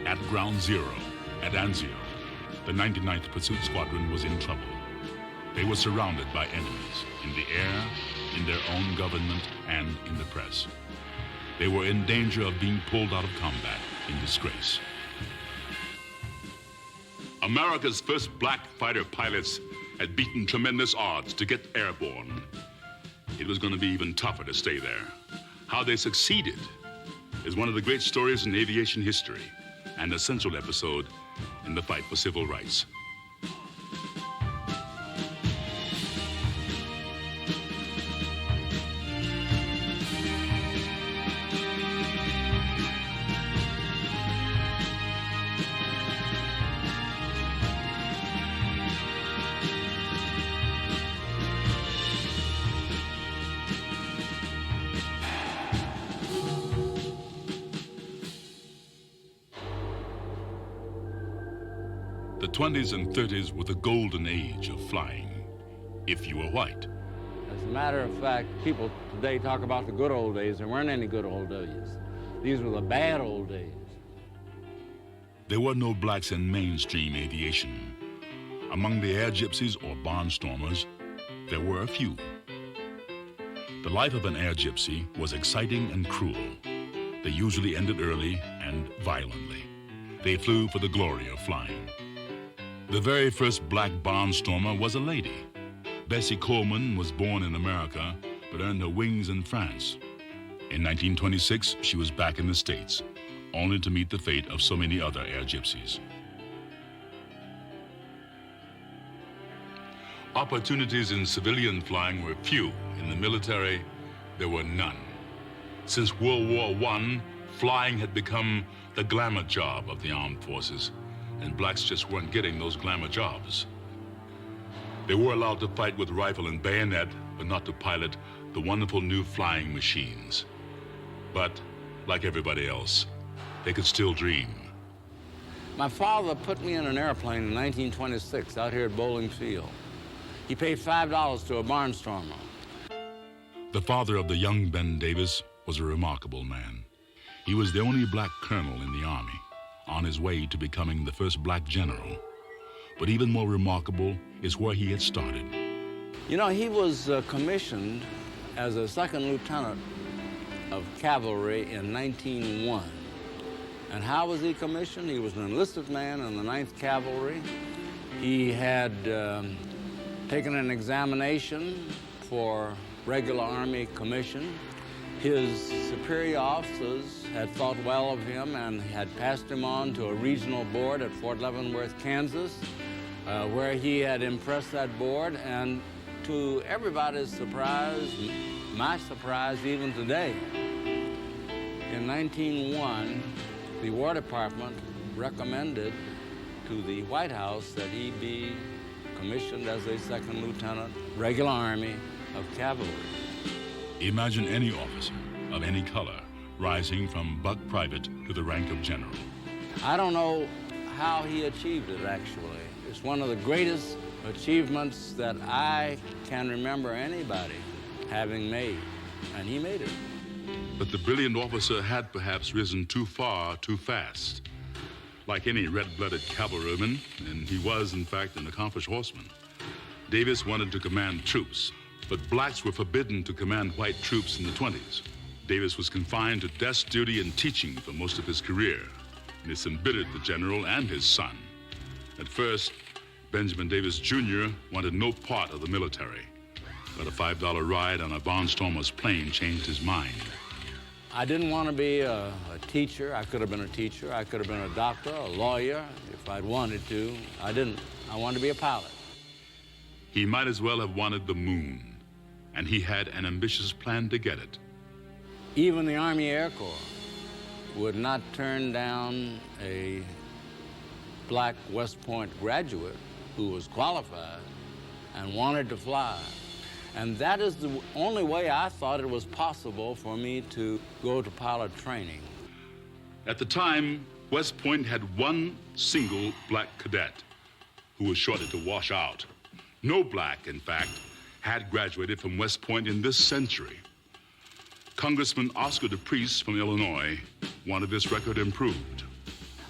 At Ground Zero, at Anzio, the 99th Pursuit Squadron was in trouble. They were surrounded by enemies, in the air, in their own government, and in the press. They were in danger of being pulled out of combat in disgrace. America's first black fighter pilots had beaten tremendous odds to get airborne. It was going to be even tougher to stay there. How they succeeded is one of the great stories in aviation history and a central episode in the fight for civil rights. The 20s and 30s were the golden age of flying, if you were white. As a matter of fact, people today talk about the good old days. There weren't any good old days. These were the bad old days. There were no blacks in mainstream aviation. Among the air gypsies or barnstormers, there were a few. The life of an air gypsy was exciting and cruel. They usually ended early and violently. They flew for the glory of flying. The very first black barnstormer was a lady. Bessie Coleman was born in America, but earned her wings in France. In 1926, she was back in the States, only to meet the fate of so many other air gypsies. Opportunities in civilian flying were few. In the military, there were none. Since World War I, flying had become the glamour job of the armed forces, and blacks just weren't getting those glamour jobs. They were allowed to fight with rifle and bayonet, but not to pilot the wonderful new flying machines. But, like everybody else, they could still dream. My father put me in an airplane in 1926 out here at Bowling Field. He paid $5 to a barnstormer. The father of the young Ben Davis was a remarkable man. He was the only black colonel in the Army, on his way to becoming the first black general. But even more remarkable is where he had started. You know, he was commissioned as a second lieutenant of cavalry in 1901. And how was he commissioned? He was an enlisted man in the 9th Cavalry. He had taken an examination for regular Army commission. His superior officers had thought well of him and had passed him on to a regional board at Fort Leavenworth, Kansas, where he had impressed that board. And to everybody's surprise, my surprise even today, in 1901, the War Department recommended to the White House that he be commissioned as a second lieutenant, regular Army of cavalry. Imagine any officer of any color rising from buck private to the rank of general. I don't know how he achieved it, actually. It's one of the greatest achievements that I can remember anybody having made, and he made it. But the brilliant officer had perhaps risen too far, too fast. Like any red-blooded cavalryman, and he was, in fact, an accomplished horseman, Davis wanted to command troops, but blacks were forbidden to command white troops in the 20s. Davis was confined to desk duty and teaching for most of his career, and this embittered the general and his son. At first, Benjamin Davis Jr. wanted no part of the military, but a $5 ride on a barnstormer's plane changed his mind. I didn't want to be a teacher. I could have been a teacher. I could have been a doctor, a lawyer, if I'd wanted to. I didn't. I wanted to be a pilot. He might as well have wanted the moon, and he had an ambitious plan to get it. Even the Army Air Corps would not turn down a black West Point graduate who was qualified and wanted to fly. And that is the only way I thought it was possible for me to go to pilot training. At the time, West Point had one single black cadet who was shortly to wash out. No black, in fact, had graduated from West Point in this century. Congressman Oscar DePriest from Illinois wanted this record improved.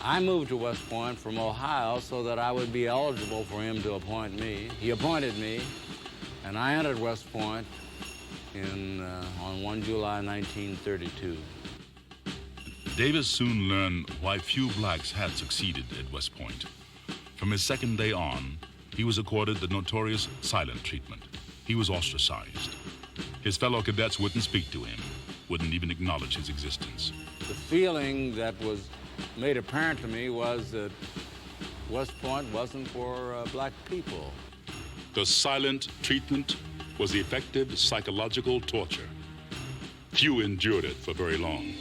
I moved to West Point from Ohio so that I would be eligible for him to appoint me. He appointed me, and I entered West Point on 1 July 1932. Davis soon learned why few blacks had succeeded at West Point. From his second day on, he was accorded the notorious silent treatment. He was ostracized. His fellow cadets wouldn't speak to him, wouldn't even acknowledge his existence. The feeling that was made apparent to me was that West Point wasn't for black people. The silent treatment was effective psychological torture. Few endured it for very long.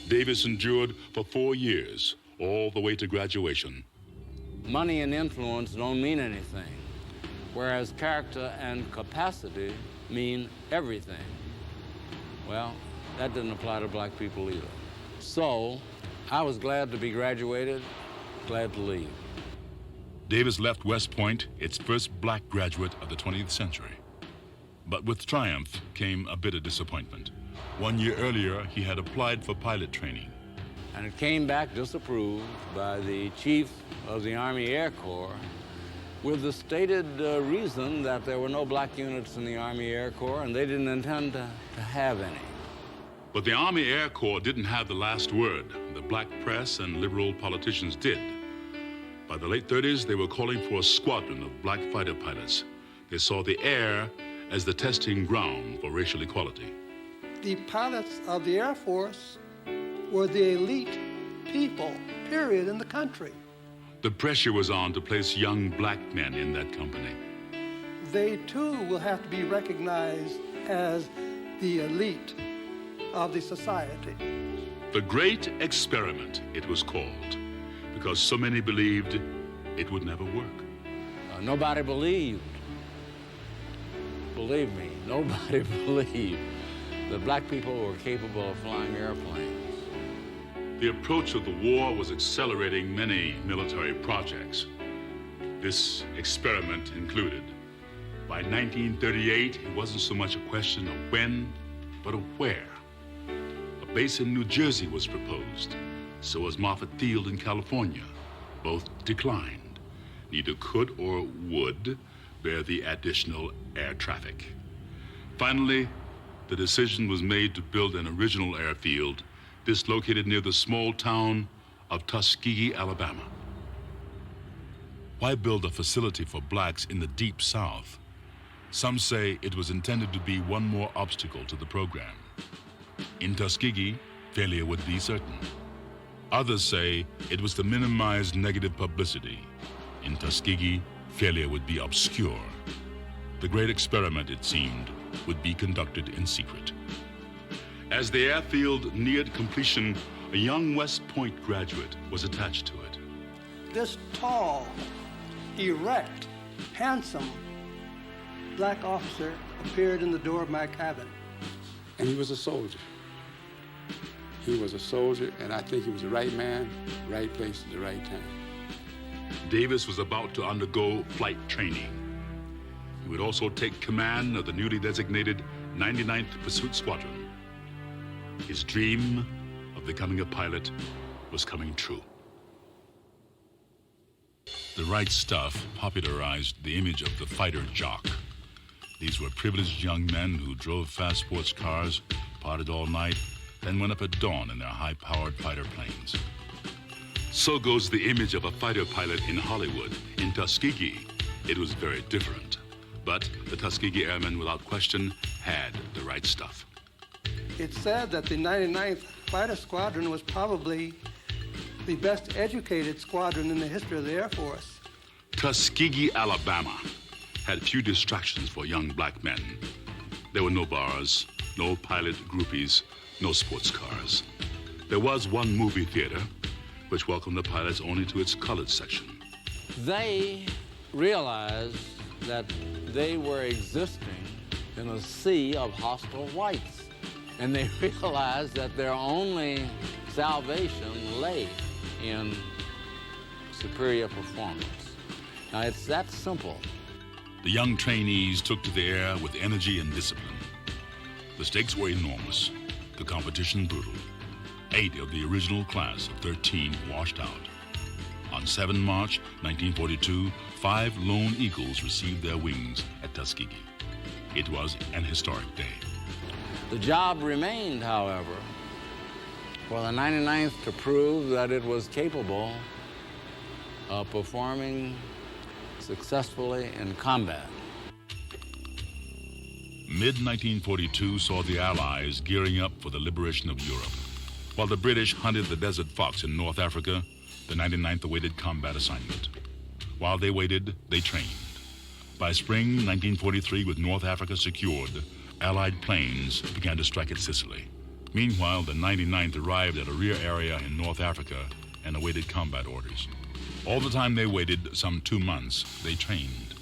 Davis endured for 4 years, all the way to graduation. Money and influence don't mean anything, whereas character and capacity mean everything. Well, that didn't apply to black people either. So, I was glad to be graduated, glad to leave. Davis left West Point, its first black graduate of the 20th century. But with triumph came a bitter disappointment. 1 year earlier, he had applied for pilot training. And it came back disapproved by the chief of the Army Air Corps with the stated reason that there were no black units in the Army Air Corps and they didn't intend to have any. But the Army Air Corps didn't have the last word. The black press and liberal politicians did. By the late 30s, they were calling for a squadron of black fighter pilots. They saw the air as the testing ground for racial equality. The pilots of the Air Force were the elite people, period, in the country. The pressure was on to place young black men in that company. They, too, will have to be recognized as the elite of the society. The Great Experiment, it was called, because so many believed it would never work. Nobody believed. Believe me, nobody believed that black people were capable of flying airplanes. The approach of the war was accelerating many military projects. This experiment included. By 1938, it wasn't so much a question of when, but of where. A base in New Jersey was proposed. So was Moffett Field in California. Both declined. Neither could or would bear the additional air traffic. Finally, the decision was made to build an original airfield dislocated near the small town of Tuskegee, Alabama. Why build a facility for blacks in the deep South? Some say it was intended to be one more obstacle to the program. In Tuskegee, failure would be certain. Others say it was to minimize negative publicity. In Tuskegee, failure would be obscure. The great experiment, it seemed, would be conducted in secret. As the airfield neared completion, a young West Point graduate was attached to it. This tall, erect, handsome black officer appeared in the door of my cabin. And he was a soldier. He was a soldier, and I think he was the right man, right place at the right time. Davis was about to undergo flight training. He would also take command of the newly designated 99th Pursuit Squadron. His dream of becoming a pilot was coming true. The Right Stuff popularized the image of the fighter jock. These were privileged young men who drove fast sports cars, partied all night, then went up at dawn in their high-powered fighter planes. So goes the image of a fighter pilot in Hollywood. In Tuskegee, it was very different. But the Tuskegee Airmen, without question, had the right stuff. It's said that the 99th Fighter Squadron was probably the best educated squadron in the history of the Air Force. Tuskegee, Alabama, had few distractions for young black men. There were no bars, no pilot groupies, no sports cars. There was one movie theater, which welcomed the pilots only to its colored section. They realized that they were existing in a sea of hostile whites. And they realized that their only salvation lay in superior performance. Now, it's that simple. The young trainees took to the air with energy and discipline. The stakes were enormous, the competition brutal. 8 of the original class of 13 washed out. On 7 March 1942, 5 Lone Eagles received their wings at Tuskegee. It was an historic day. The job remained, however, for the 99th to prove that it was capable of performing successfully in combat. Mid-1942 saw the Allies gearing up for the liberation of Europe. While the British hunted the desert fox in North Africa, the 99th awaited combat assignment. While they waited, they trained. By spring 1943, with North Africa secured, Allied planes began to strike at Sicily. Meanwhile, the 99th arrived at a rear area in North Africa and awaited combat orders. All the time they waited, some 2 months, they trained.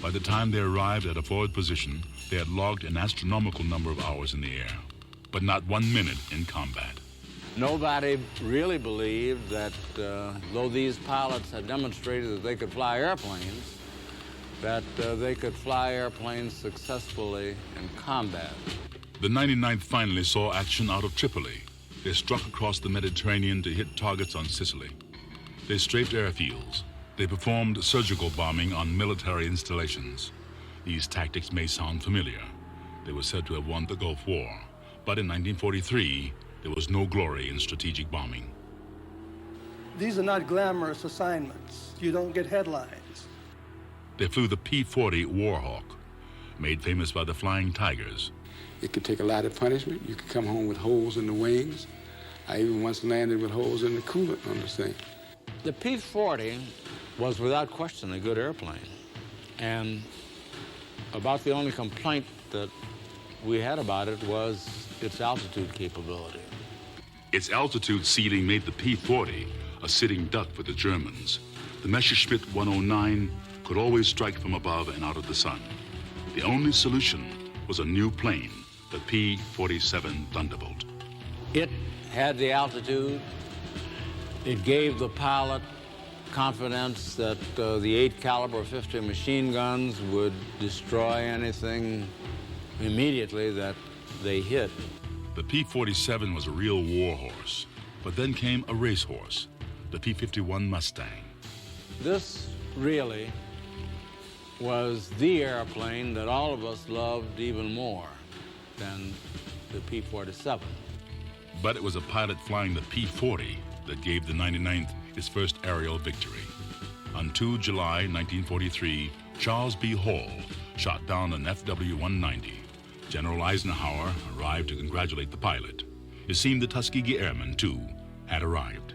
By the time they arrived at a forward position, they had logged an astronomical number of hours in the air, but not 1 minute in combat. Nobody really believed that though these pilots had demonstrated that they could fly airplanes, that they could fly airplanes successfully in combat. The 99th finally saw action out of Tripoli. They struck across the Mediterranean to hit targets on Sicily. They strafed airfields. They performed surgical bombing on military installations. These tactics may sound familiar. They were said to have won the Gulf War. But in 1943, there was no glory in strategic bombing. These are not glamorous assignments. You don't get headlines. They flew the P-40 Warhawk, made famous by the Flying Tigers. It could take a lot of punishment. You could come home with holes in the wings. I even once landed with holes in the coolant on this thing. The P-40 was without question a good airplane. And about the only complaint that we had about it was its altitude capability. Its altitude ceiling made the P-40 a sitting duck for the Germans. The Messerschmitt 109 could always strike from above and out of the sun. The only solution was a new plane, the P-47 Thunderbolt. It had the altitude. It gave the pilot confidence that the 8 caliber 50 machine guns would destroy anything immediately that they hit. The P-47 was a real war horse, but then came a racehorse, the P-51 Mustang. This really was the airplane that all of us loved even more than the P-47. But it was a pilot flying the P-40 that gave the 99th its first aerial victory. On 2 July 1943, Charles B. Hall shot down an FW-190. General Eisenhower arrived to congratulate the pilot. It seemed the Tuskegee Airmen, too, had arrived.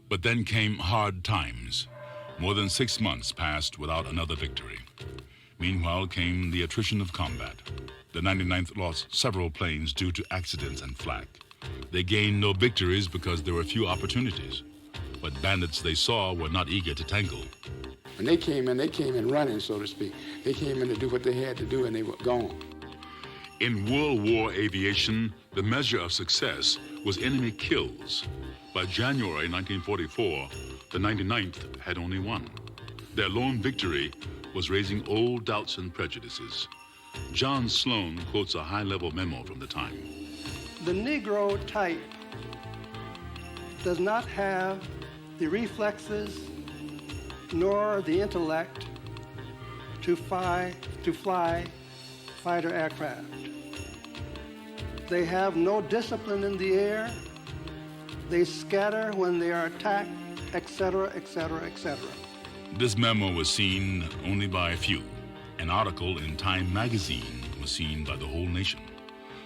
But then came hard times. More than 6 months passed without another victory. Meanwhile came the attrition of combat. The 99th lost several planes due to accidents and flak. They gained no victories because there were few opportunities. But bandits they saw were not eager to tangle. When they came in running, so to speak. They came in to do what they had to do, and they were gone. In World War aviation, the measure of success was enemy kills. By January 1944, the 99th had only one. Their lone victory was raising old doubts and prejudices. John Sloan quotes a high-level memo from the time. The Negro type does not have the reflexes nor the intellect to fly fighter aircraft. They have no discipline in the air. They scatter when they are attacked, etc., etc., etc. This memo was seen only by a few. An article in Time magazine was seen by the whole nation.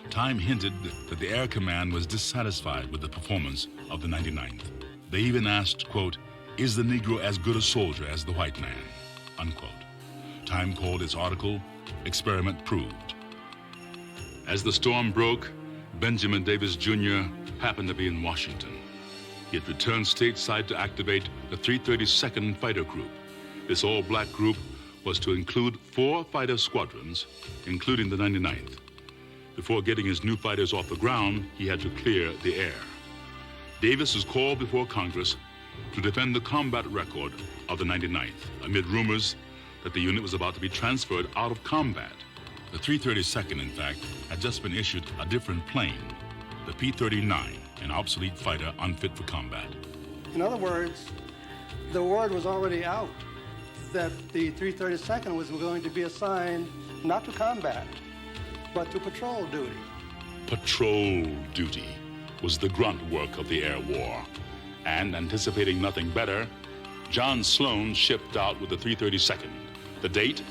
Time hinted that the Air Command was dissatisfied with the performance of the 99th. They even asked, quote, "Is the Negro as good a soldier as the white man?" Unquote. Time called its article, "Experiment Proved." As the storm broke, Benjamin Davis Jr. happened to be in Washington. He had returned stateside to activate the 332nd Fighter Group. This all-black group was to include 4 fighter squadrons, including the 99th. Before getting his new fighters off the ground, he had to clear the air. Davis was called before Congress to defend the combat record of the 99th, amid rumors that the unit was about to be transferred out of combat. The 332nd, in fact, had just been issued a different plane, the P-39, an obsolete fighter unfit for combat. In other words, the word was already out that the 332nd was going to be assigned not to combat, but to patrol duty. Patrol duty was the grunt work of the air war. And anticipating nothing better, John Sloan shipped out with the 332nd. The date,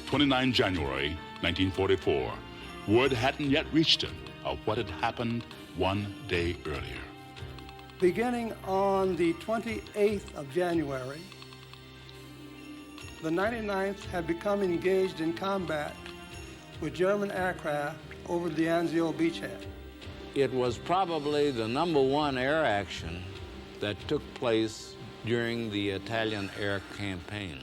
29 January, 1944. Word hadn't yet reached him of what had happened one day earlier. Beginning on the 28th of January, the 99th had become engaged in combat with German aircraft over the Anzio beachhead. It was probably the #1 air action that took place during the Italian air campaign.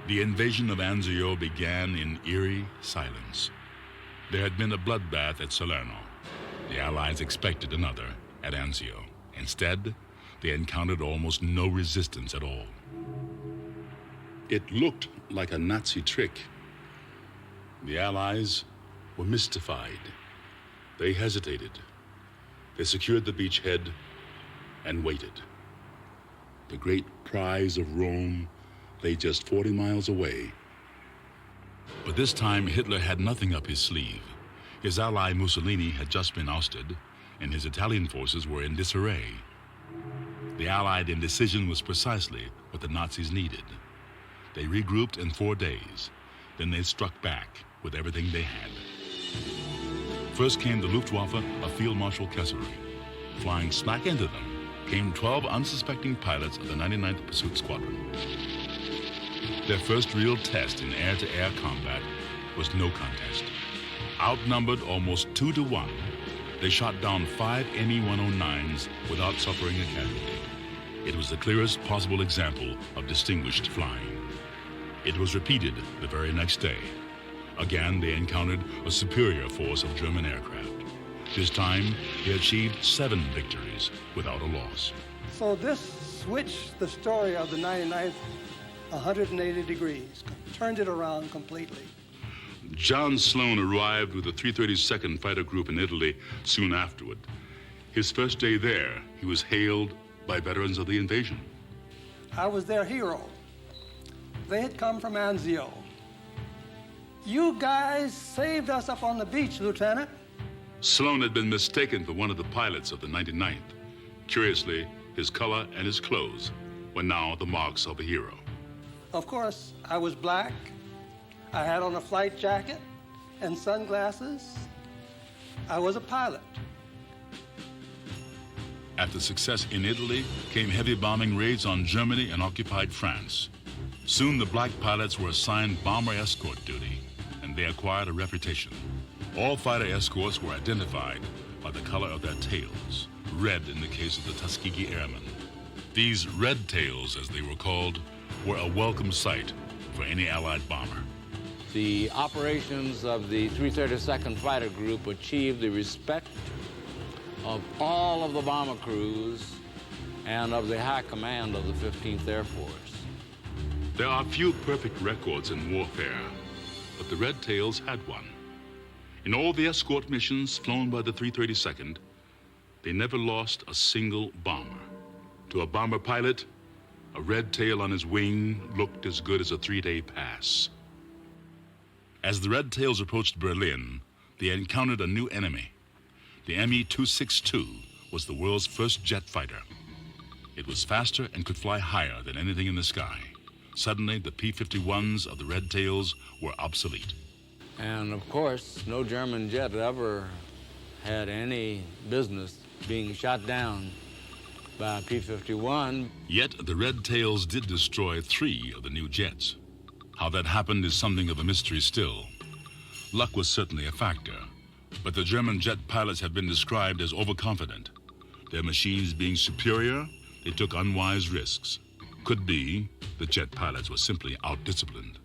The invasion of Anzio began in eerie silence. There had been a bloodbath at Salerno. The Allies expected another at Anzio. Instead, they encountered almost no resistance at all. It looked like a Nazi trick. The Allies were mystified. They hesitated. They secured the beachhead and waited. The great prize of Rome lay just 40 miles away. But this time, Hitler had nothing up his sleeve. His ally Mussolini had just been ousted, and his Italian forces were in disarray. The Allied indecision was precisely what the Nazis needed. They regrouped in 4 days. Then they struck back with everything they had. First came the Luftwaffe of Field Marshal Kesselring. Flying smack into them came 12 unsuspecting pilots of the 99th Pursuit Squadron. Their first real test in air-to-air combat was no contest. Outnumbered almost 2 to 1, they shot down 5 Me-109s without suffering a casualty. It was the clearest possible example of distinguished flying. It was repeated the very next day. Again, they encountered a superior force of German aircraft. This time, they achieved 7 victories without a loss. So this switched the story of the 99th 180 degrees, turned it around completely. John Sloan arrived with the 332nd Fighter Group in Italy soon afterward. His first day there, he was hailed by veterans of the invasion. I was their hero. They had come from Anzio. You guys saved us up on the beach, Lieutenant. Sloan had been mistaken for one of the pilots of the 99th. Curiously, his color and his clothes were now the marks of a hero. Of course, I was black. I had on a flight jacket and sunglasses. I was a pilot. After success in Italy came heavy bombing raids on Germany and occupied France. Soon the black pilots were assigned bomber escort duty, and they acquired a reputation. All fighter escorts were identified by the color of their tails, red in the case of the Tuskegee Airmen. These red tails, as they were called, were a welcome sight for any Allied bomber. The operations of the 332nd Fighter Group achieved the respect of all of the bomber crews and of the high command of the 15th Air Force. There are few perfect records in warfare, but the Red Tails had one. In all the escort missions flown by the 332nd, they never lost a single bomber. To a bomber pilot, a red tail on his wing looked as good as a 3-day pass. As the Red Tails approached Berlin, they encountered a new enemy. The Me-262 was the world's first jet fighter. It was faster and could fly higher than anything in the sky. Suddenly, the P-51s of the Red Tails were obsolete. And of course, no German jet ever had any business being shot down by a P-51. Yet the Red Tails did destroy 3 of the new jets. How that happened is something of a mystery still. Luck was certainly a factor, but the German jet pilots have been described as overconfident. Their machines being superior, they took unwise risks. Could be the jet pilots were simply outdisciplined.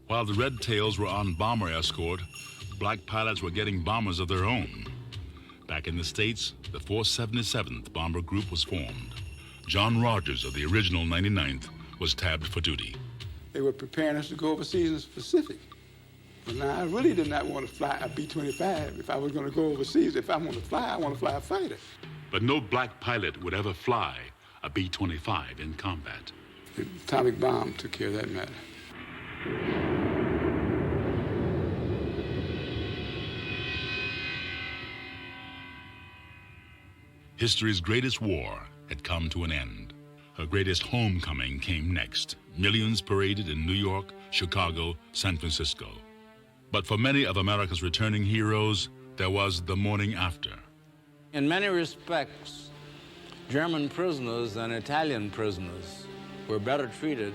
While the Red Tails were on bomber escort, black pilots were getting bombers of their own. Back in the States, the 477th Bomber Group was formed. John Rogers of the original 99th was tabbed for duty. They were preparing us to go overseas in the Pacific. But now, I really did not want to fly a B-25 if I was going to go overseas. If I want to fly, I want to fly a fighter. But no black pilot would ever fly a B-25 in combat. The atomic bomb took care of that matter. History's greatest war had come to an end. Her greatest homecoming came next. Millions paraded in New York, Chicago, San Francisco. But for many of America's returning heroes, there was the morning after. In many respects, German prisoners and Italian prisoners were better treated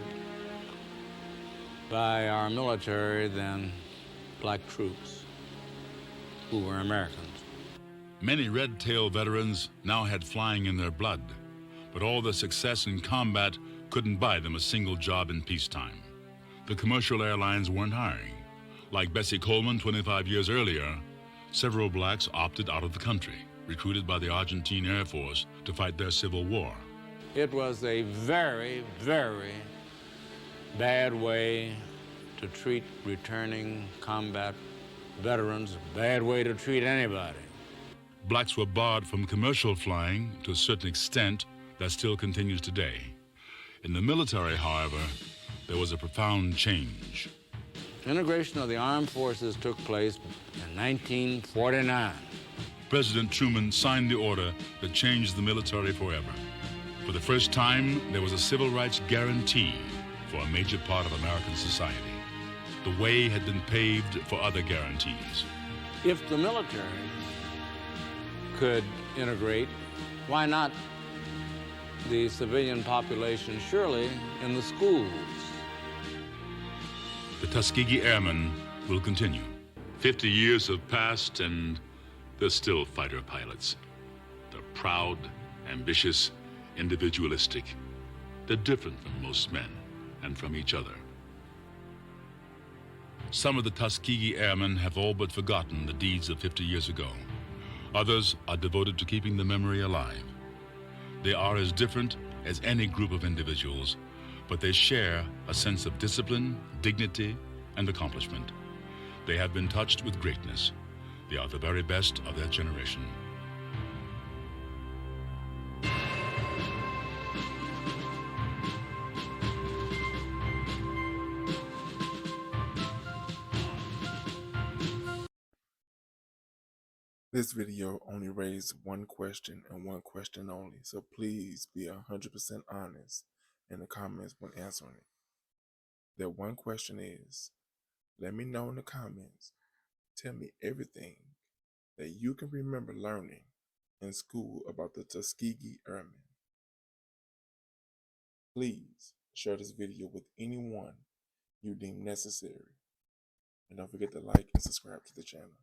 by our military than black troops who were Americans. Many red-tail veterans now had flying in their blood, but all the success in combat couldn't buy them a single job in peacetime. The commercial airlines weren't hiring. Like Bessie Coleman 25 years earlier, several blacks opted out of the country, recruited by the Argentine Air Force to fight their civil war. It was a very, very bad way to treat returning combat veterans, a bad way to treat anybody. Blacks were barred from commercial flying to a certain extent that still continues today. In the military, however, there was a profound change. Integration of the armed forces took place in 1949. President Truman signed the order that changed the military forever. For the first time, there was a civil rights guarantee for a major part of American society. The way had been paved for other guarantees. If the military could integrate, why not the civilian population, surely in the schools? The Tuskegee Airmen will continue. 50 years have passed and they're still fighter pilots. They're proud, ambitious, individualistic. They're different from most men and from each other. Some of the Tuskegee Airmen have all but forgotten the deeds of 50 years ago. Others are devoted to keeping the memory alive. They are as different as any group of individuals, but they share a sense of discipline, dignity, and accomplishment. They have been touched with greatness. They are the very best of their generation. This video only raised one question and one question only, so please be 100% honest in the comments when answering it. That one question is, let me know in the comments, tell me everything that you can remember learning in school about the Tuskegee Airmen. Please share this video with anyone you deem necessary. And don't forget to like and subscribe to the channel.